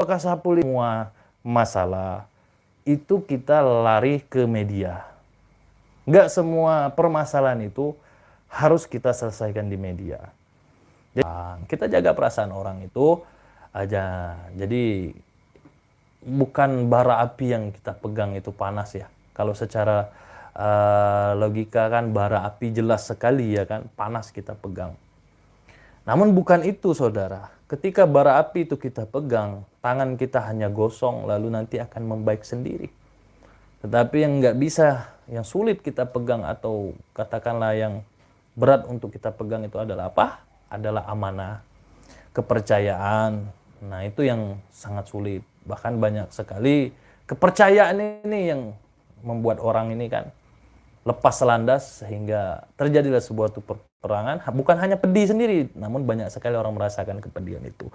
Apakah Sapuli semua masalah itu kita lari ke media? Nggak semua permasalahan itu harus kita selesaikan di media. Jadi, kita jaga perasaan orang itu aja. Jadi bukan bara api yang kita pegang itu panas ya. Kalau secara logika kan bara api jelas sekali ya kan, panas kita pegang. Namun bukan itu saudara. Ketika bara api itu kita pegang, tangan kita hanya gosong lalu nanti akan membaik sendiri. Tetapi yang nggak bisa, yang sulit kita pegang atau katakanlah yang berat untuk kita pegang itu adalah apa? Adalah amanah, kepercayaan. Nah itu yang sangat sulit. Bahkan banyak sekali kepercayaan ini yang membuat orang ini kan lepas landas sehingga terjadilah sebuah peperangan. Bukan hanya pedih sendiri, namun banyak sekali orang merasakan kepedihan itu.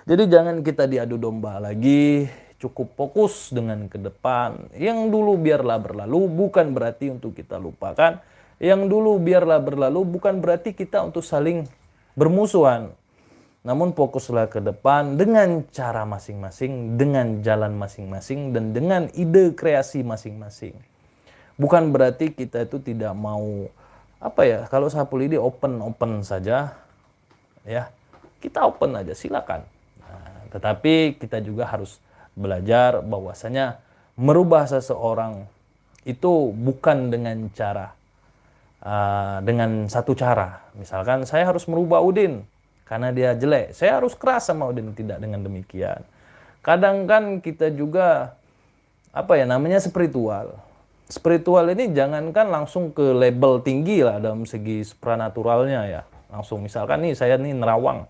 Jadi jangan kita diadu domba lagi, cukup fokus dengan ke depan. Yang dulu biarlah berlalu, bukan berarti untuk kita lupakan. Yang dulu biarlah berlalu, bukan berarti kita untuk saling bermusuhan. Namun fokuslah ke depan dengan cara masing-masing, dengan jalan masing-masing, dan dengan ide kreasi masing-masing. Bukan berarti kita itu tidak mau, apa ya, kalau Sapuli ini open saja, ya kita open aja, silakan. Nah, tetapi kita juga harus belajar bahwasanya merubah seseorang itu bukan dengan cara, dengan satu cara. Misalkan saya harus merubah Udin karena dia jelek, saya harus keras sama Udin, tidak dengan demikian. Kadang kan kita juga, apa ya namanya, spiritual. Spiritual ini jangankan langsung ke label tinggi lah dalam segi supranaturalnya ya. Langsung misalkan nih saya nih nerawang.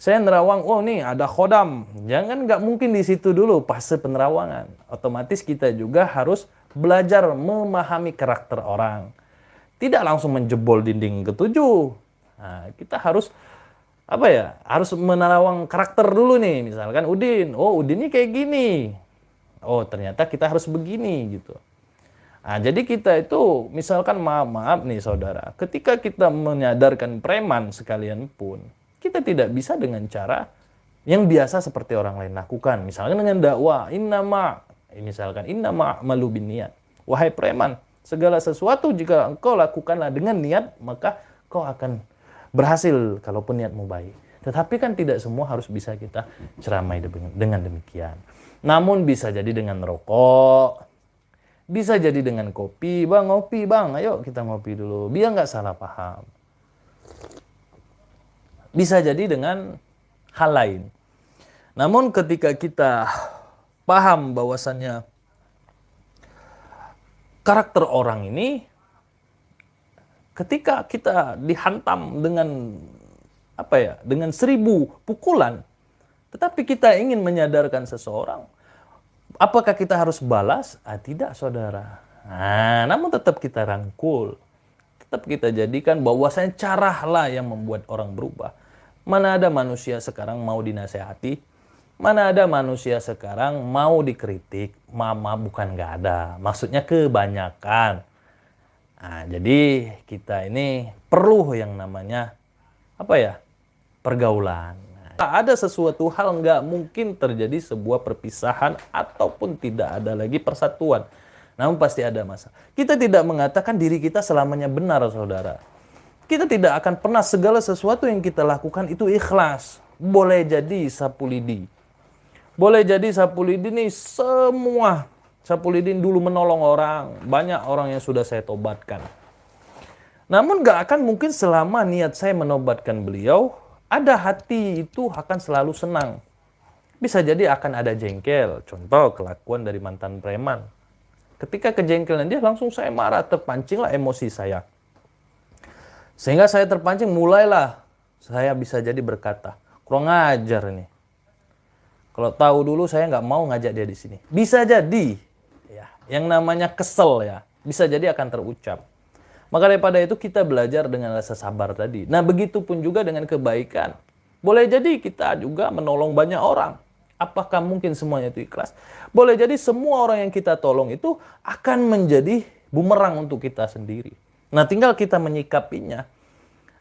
Saya nerawang, oh nih ada khodam. Jangan nggak mungkin di situ dulu fase penerawangan. Otomatis kita juga harus belajar memahami karakter orang. Tidak langsung menjebol dinding ketujuh. Nah, kita harus apa ya? Harus menerawang karakter dulu nih. Misalkan Udin, oh Udin ini kayak gini. Oh ternyata kita harus begini gitu. Nah, jadi kita itu misalkan maaf nih saudara, ketika kita menyadarkan preman sekalian pun, kita tidak bisa dengan cara yang biasa seperti orang lain lakukan. Misalkan dengan dakwah, misalkan innama a'malu binniyat. Wahai preman, segala sesuatu jika engkau lakukanlah dengan niat, maka kau akan berhasil kalaupun niatmu baik. Tetapi kan tidak semua harus bisa kita ceramai dengan demikian. Namun bisa jadi dengan rokok, bisa jadi dengan kopi. Bang, ngopi bang, ayo kita ngopi dulu, biar nggak salah paham. Bisa jadi dengan hal lain. Namun ketika kita paham bahwasannya karakter orang ini, ketika kita dihantam dengan apa ya, dengan 1000 pukulan, tetapi kita ingin menyadarkan seseorang, apakah kita harus balas? Tidak saudara. Nah, namun tetap kita rangkul. Tetap kita jadikan bahwasanya caralah yang membuat orang berubah. Mana ada manusia sekarang mau dinasehati? Mana ada manusia sekarang mau dikritik? Mama bukan nggak ada. Maksudnya kebanyakan. Nah, jadi kita ini perlu yang namanya apa ya? Pergaulan. Ada sesuatu hal nggak mungkin terjadi sebuah perpisahan ataupun tidak ada lagi persatuan. Namun pasti ada masa. Kita tidak mengatakan diri kita selamanya benar, saudara. Kita tidak akan pernah segala sesuatu yang kita lakukan itu ikhlas. Boleh jadi Sapulidi. Boleh jadi Sapulidi nih semua. Sapulidi dulu menolong orang. Banyak orang yang sudah saya tobatkan. Namun nggak akan mungkin selama niat saya menobatkan beliau, ada hati itu akan selalu senang. Bisa jadi akan ada jengkel. Contoh kelakuan dari mantan preman. Ketika kejengkelan dia langsung saya marah, terpancinglah emosi saya. Sehingga saya terpancing, mulailah saya bisa jadi berkata, kurang ajar nih. Kalau tahu dulu saya nggak mau ngajak dia di sini. Bisa jadi, ya, yang namanya kesel ya, bisa jadi akan terucap. Maka daripada itu kita belajar dengan rasa sabar tadi. Nah begitu pun juga dengan kebaikan. Boleh jadi kita juga menolong banyak orang. Apakah mungkin semuanya itu ikhlas? Boleh jadi semua orang yang kita tolong itu akan menjadi bumerang untuk kita sendiri. Nah tinggal kita menyikapinya.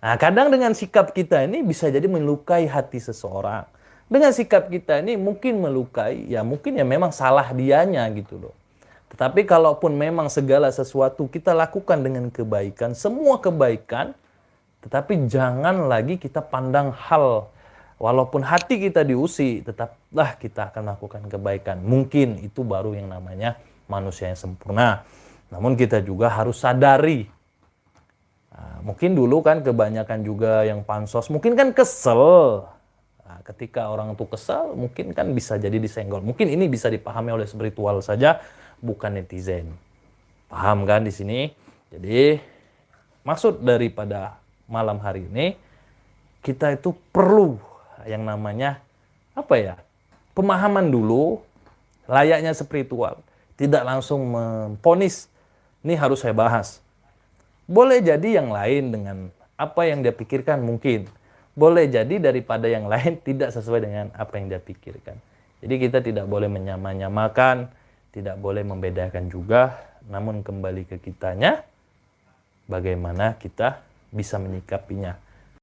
Nah kadang dengan sikap kita ini bisa jadi melukai hati seseorang. Dengan sikap kita ini mungkin melukai, ya mungkin ya memang salah dianya gitu loh. Tetapi kalaupun memang segala sesuatu kita lakukan dengan kebaikan, semua kebaikan, tetapi jangan lagi kita pandang hal, walaupun hati kita diusik, tetaplah kita akan melakukan kebaikan. Mungkin itu baru yang namanya manusia yang sempurna. Namun kita juga harus sadari, mungkin dulu kan kebanyakan juga yang pansos, mungkin kan kesel. Nah, ketika orang itu kesal, mungkin kan bisa jadi disenggol. Mungkin ini bisa dipahami oleh spiritual saja, bukan netizen. Paham kan di sini? Jadi, maksud daripada malam hari ini, kita itu perlu yang namanya, apa ya, pemahaman dulu, layaknya spiritual. Tidak langsung memponis, ini harus saya bahas. Boleh jadi yang lain dengan apa yang dia pikirkan mungkin. Boleh jadi daripada yang lain tidak sesuai dengan apa yang dia pikirkan. Jadi kita tidak boleh menyamakan, tidak boleh membedakan juga, namun kembali ke kitanya, bagaimana kita bisa menyikapinya.